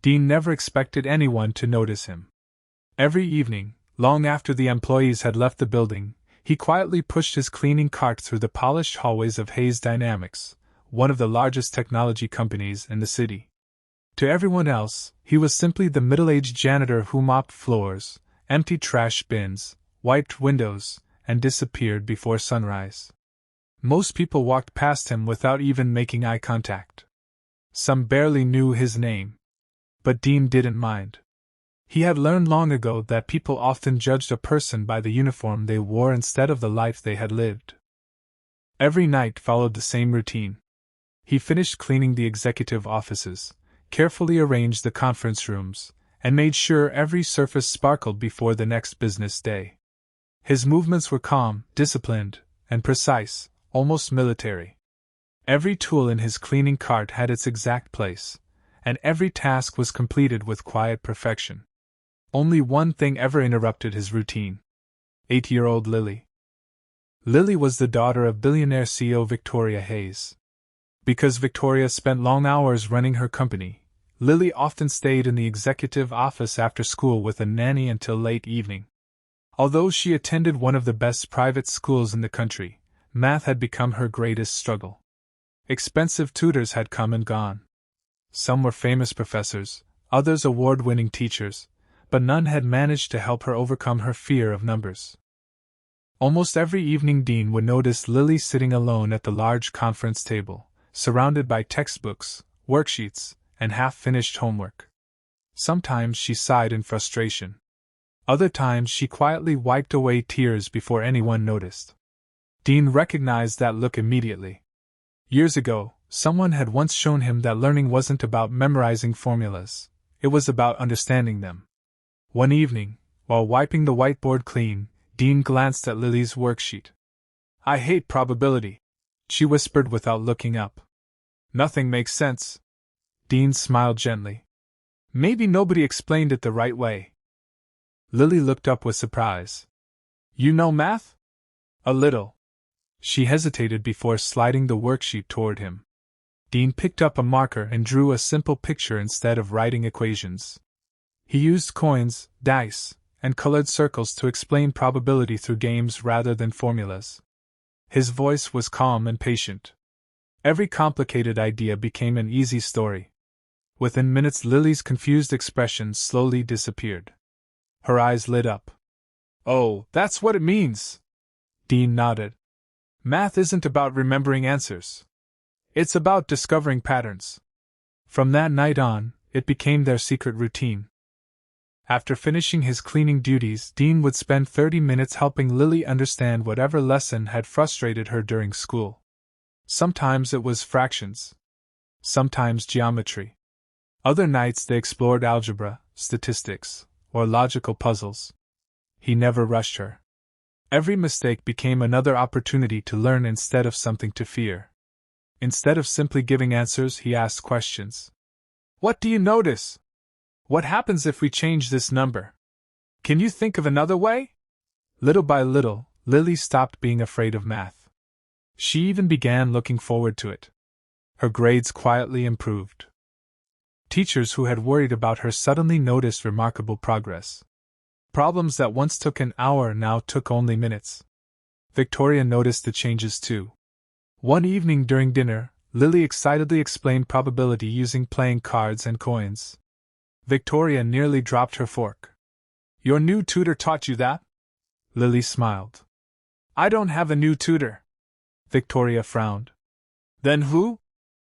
Dean never expected anyone to notice him. Every evening, long after the employees had left the building, he quietly pushed his cleaning cart through the polished hallways of Hayes Dynamics, one of the largest technology companies in the city. To everyone else, he was simply the middle-aged janitor who mopped floors, emptied trash bins, wiped windows, and disappeared before sunrise. Most people walked past him without even making eye contact. Some barely knew his name. But Dean didn't mind. He had learned long ago that people often judged a person by the uniform they wore instead of the life they had lived. Every night followed the same routine. He finished cleaning the executive offices, carefully arranged the conference rooms, and made sure every surface sparkled before the next business day. His movements were calm, disciplined, and precise, almost military. Every tool in his cleaning cart had its exact place, and every task was completed with quiet perfection. Only one thing ever interrupted his routine. 8-year-old Lily. Lily was the daughter of Billionaire CEO Victoria Hayes. Because Victoria spent long hours running her company, Lily often stayed in the executive office after school with a nanny until late evening. Although she attended one of the best private schools in the country, math had become her greatest struggle. Expensive tutors had come and gone. Some were famous professors, others award-winning teachers, but none had managed to help her overcome her fear of numbers. Almost every evening Dean would notice Lily sitting alone at the large conference table, surrounded by textbooks, worksheets, and half-finished homework. Sometimes she sighed in frustration. Other times she quietly wiped away tears before anyone noticed. Dean recognized that look immediately. Years ago, someone had once shown him that learning wasn't about memorizing formulas, it was about understanding them. One evening, while wiping the whiteboard clean, Dean glanced at Lily's worksheet. "I hate probability," she whispered without looking up. "Nothing makes sense." Dean smiled gently. "Maybe nobody explained it the right way." Lily looked up with surprise. "You know math?" "A little." She hesitated before sliding the worksheet toward him. Dean picked up a marker and drew a simple picture instead of writing equations. He used coins, dice, and colored circles to explain probability through games rather than formulas. His voice was calm and patient. Every complicated idea became an easy story. Within minutes Lily's confused expression slowly disappeared. Her eyes lit up. "Oh, that's what it means!" Dean nodded. "Math isn't about remembering answers. It's about discovering patterns." From that night on, it became their secret routine. After finishing his cleaning duties, Dean would spend 30 minutes helping Lily understand whatever lesson had frustrated her during school. Sometimes it was fractions. Sometimes geometry. Other nights they explored algebra, statistics, or logical puzzles. He never rushed her. Every mistake became another opportunity to learn instead of something to fear. Instead of simply giving answers, he asked questions. "What do you notice? What happens if we change this number? Can you think of another way?" Little by little, Lily stopped being afraid of math. She even began looking forward to it. Her grades quietly improved. Teachers who had worried about her suddenly noticed remarkable progress. Problems that once took an hour now took only minutes. Victoria noticed the changes too. One evening during dinner, Lily excitedly explained probability using playing cards and coins. Victoria nearly dropped her fork. "Your new tutor taught you that?" Lily smiled. "I don't have a new tutor." Victoria frowned. "Then who?"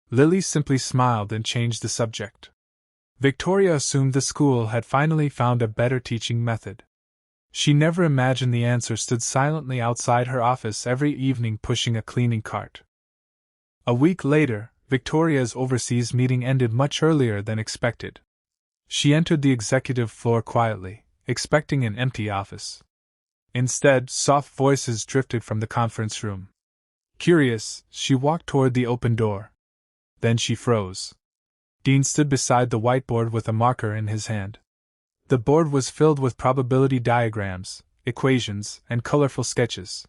Lily simply smiled and changed the subject. Victoria assumed the school had finally found a better teaching method. She never imagined the answer stood silently outside her office every evening pushing a cleaning cart. A week later, Victoria's overseas meeting ended much earlier than expected. She entered the executive floor quietly, expecting an empty office. Instead, soft voices drifted from the conference room. Curious, she walked toward the open door. Then she froze. Dean stood beside the whiteboard with a marker in his hand. The board was filled with probability diagrams, equations, and colorful sketches.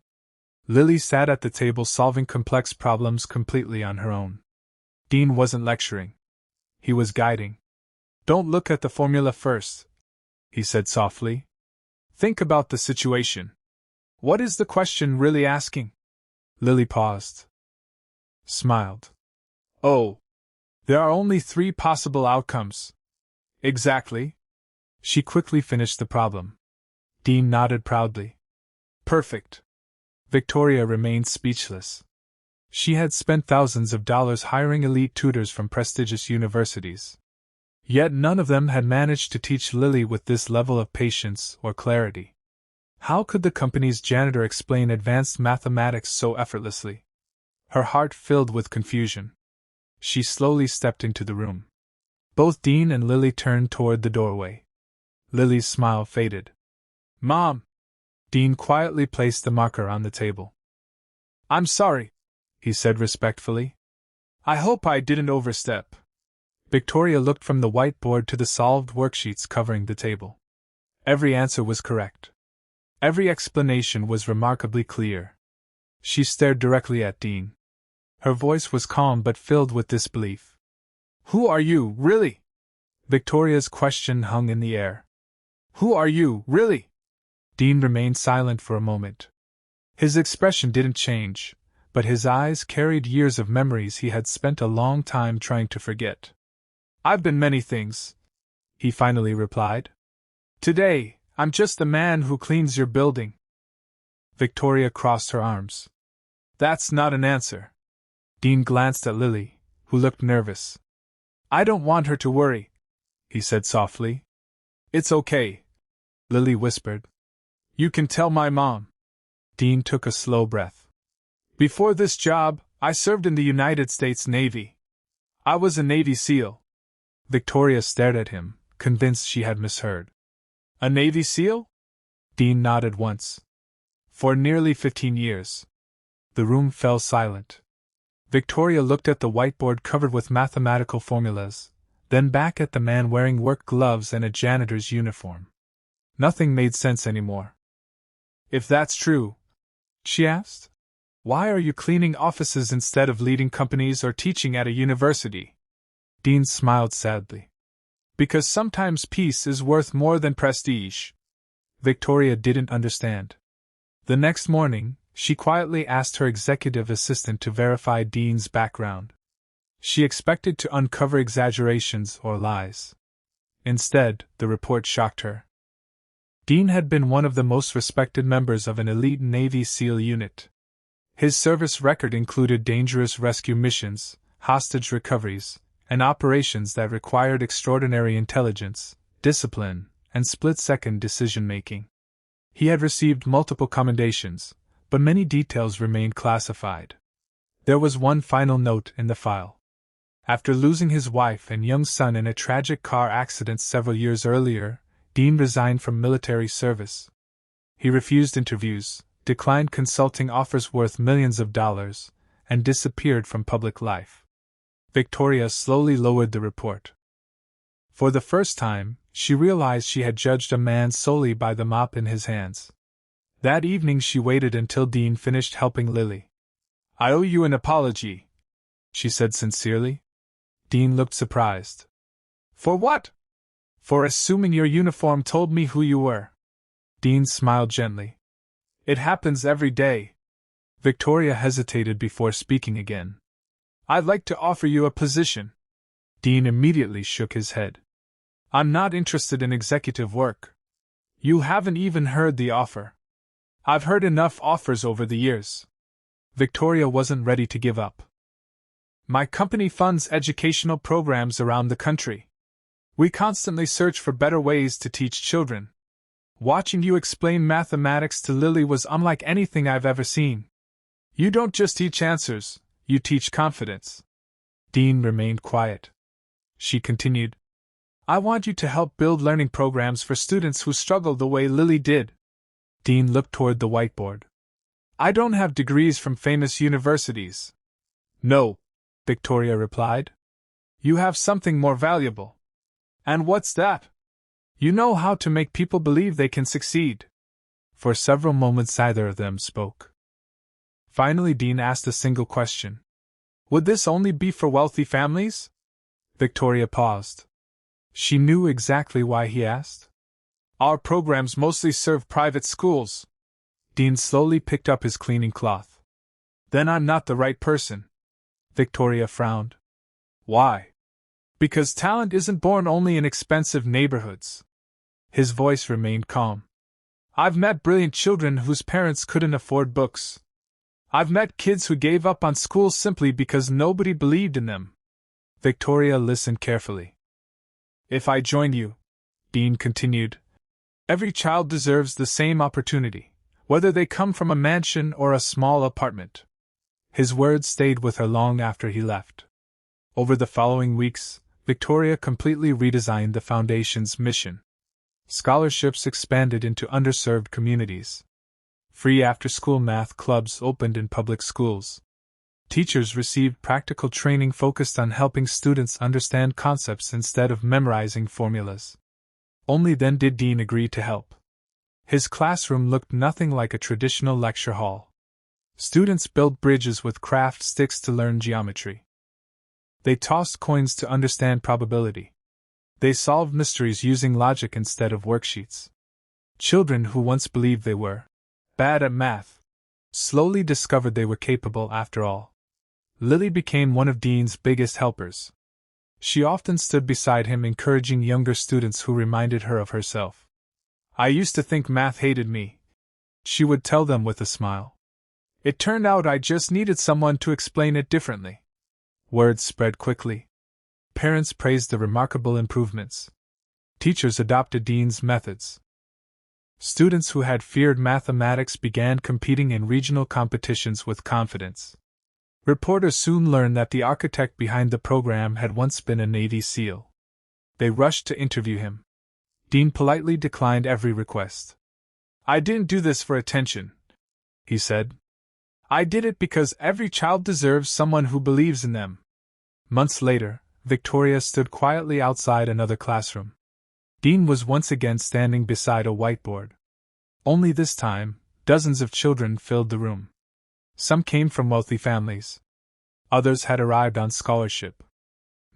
Lily sat at the table solving complex problems completely on her own. Dean wasn't lecturing. He was guiding. Don't look at the formula first, he said softly. Think about the situation. What is the question really asking? Lily paused. Smiled. Oh. There are only 3 possible outcomes. Exactly. She quickly finished the problem. Dean nodded proudly. Perfect. Victoria remained speechless. She had spent thousands of dollars hiring elite tutors from prestigious universities. Yet none of them had managed to teach Lily with this level of patience or clarity. How could the company's janitor explain advanced mathematics so effortlessly? Her heart filled with confusion. She slowly stepped into the room. Both Dean and Lily turned toward the doorway. Lily's smile faded. Mom! Dean quietly placed the marker on the table. I'm sorry, he said respectfully. I hope I didn't overstep. Victoria looked from the whiteboard to the solved worksheets covering the table. Every answer was correct. Every explanation was remarkably clear. She stared directly at Dean. Her voice was calm but filled with disbelief. Who are you, really? Victoria's question hung in the air. Who are you, really? Dean remained silent for a moment. His expression didn't change, but his eyes carried years of memories he had spent a long time trying to forget. I've been many things, he finally replied. Today, I'm just the man who cleans your building. Victoria crossed her arms. That's not an answer. Dean glanced at Lily, who looked nervous. I don't want her to worry, he said softly. It's okay, Lily whispered. You can tell my mom. Dean took a slow breath. Before this job, I served in the United States Navy. I was a Navy SEAL. Victoria stared at him, convinced she had misheard. A Navy SEAL? Dean nodded once. For nearly 15 years. The room fell silent. Victoria looked at the whiteboard covered with mathematical formulas, then back at the man wearing work gloves and a janitor's uniform. Nothing made sense anymore. If that's true, she asked, why are you cleaning offices instead of leading companies or teaching at a university? Dean smiled sadly. Because sometimes peace is worth more than prestige. Victoria didn't understand. The next morning, she quietly asked her executive assistant to verify Dean's background. She expected to uncover exaggerations or lies. Instead, the report shocked her. Dean had been one of the most respected members of an elite Navy SEAL unit. His service record included dangerous rescue missions, hostage recoveries, and operations that required extraordinary intelligence, discipline, and split-second decision-making. He had received multiple commendations, but many details remained classified. There was one final note in the file. After losing his wife and young son in a tragic car accident several years earlier, Dean resigned from military service. He refused interviews, declined consulting offers worth millions of dollars, and disappeared from public life. Victoria slowly lowered the report. For the first time, she realized she had judged a man solely by the mop in his hands. That evening she waited until Dean finished helping Lily. I owe you an apology, she said sincerely. Dean looked surprised. For what? For assuming your uniform told me who you were. Dean smiled gently. It happens every day. Victoria hesitated before speaking again. I'd like to offer you a position. Dean immediately shook his head. I'm not interested in executive work. You haven't even heard the offer. I've heard enough offers over the years. Victoria wasn't ready to give up. My company funds educational programs around the country. We constantly search for better ways to teach children. Watching you explain mathematics to Lily was unlike anything I've ever seen. You don't just teach answers, you teach confidence. Dean remained quiet. She continued. I want you to help build learning programs for students who struggle the way Lily did. Dean looked toward the whiteboard. I don't have degrees from famous universities. No, Victoria replied. You have something more valuable. And what's that? You know how to make people believe they can succeed. For several moments neither of them spoke. Finally Dean asked a single question. Would this only be for wealthy families? Victoria paused. She knew exactly why he asked. Our programs mostly serve private schools. Dean slowly picked up his cleaning cloth. Then I'm not the right person. Victoria frowned. Why? Because talent isn't born only in expensive neighborhoods. His voice remained calm. I've met brilliant children whose parents couldn't afford books. I've met kids who gave up on school simply because nobody believed in them. Victoria listened carefully. If I join you, Dean continued, every child deserves the same opportunity, whether they come from a mansion or a small apartment. His words stayed with her long after he left. Over the following weeks, Victoria completely redesigned the Foundation's mission. Scholarships expanded into underserved communities. Free after-school math clubs opened in public schools. Teachers received practical training focused on helping students understand concepts instead of memorizing formulas. Only then did Dean agree to help. His classroom looked nothing like a traditional lecture hall. Students built bridges with craft sticks to learn geometry. They tossed coins to understand probability. They solved mysteries using logic instead of worksheets. Children who once believed they were bad at math slowly discovered they were capable after all. Lily became one of Dean's biggest helpers. She often stood beside him, encouraging younger students who reminded her of herself. I used to think math hated me, she would tell them with a smile. It turned out I just needed someone to explain it differently. Words spread quickly. Parents praised the remarkable improvements. Teachers adopted Dean's methods. Students who had feared mathematics began competing in regional competitions with confidence. Reporters soon learned that the architect behind the program had once been a Navy SEAL. They rushed to interview him. Dean politely declined every request. I didn't do this for attention, he said. I did it because every child deserves someone who believes in them. Months later, Victoria stood quietly outside another classroom. Dean was once again standing beside a whiteboard. Only this time, dozens of children filled the room. Some came from wealthy families. Others had arrived on scholarship.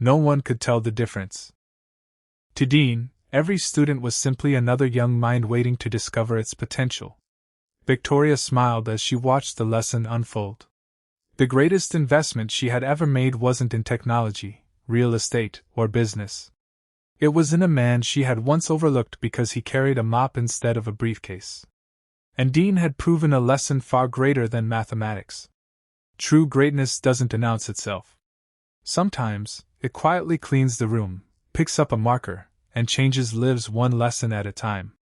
No one could tell the difference. To Dean, every student was simply another young mind waiting to discover its potential. Victoria smiled as she watched the lesson unfold. The greatest investment she had ever made wasn't in technology, real estate, or business. It was in a man she had once overlooked because he carried a mop instead of a briefcase. And Dean had proven a lesson far greater than mathematics. True greatness doesn't announce itself. Sometimes, it quietly cleans the room, picks up a marker, and changes lives one lesson at a time.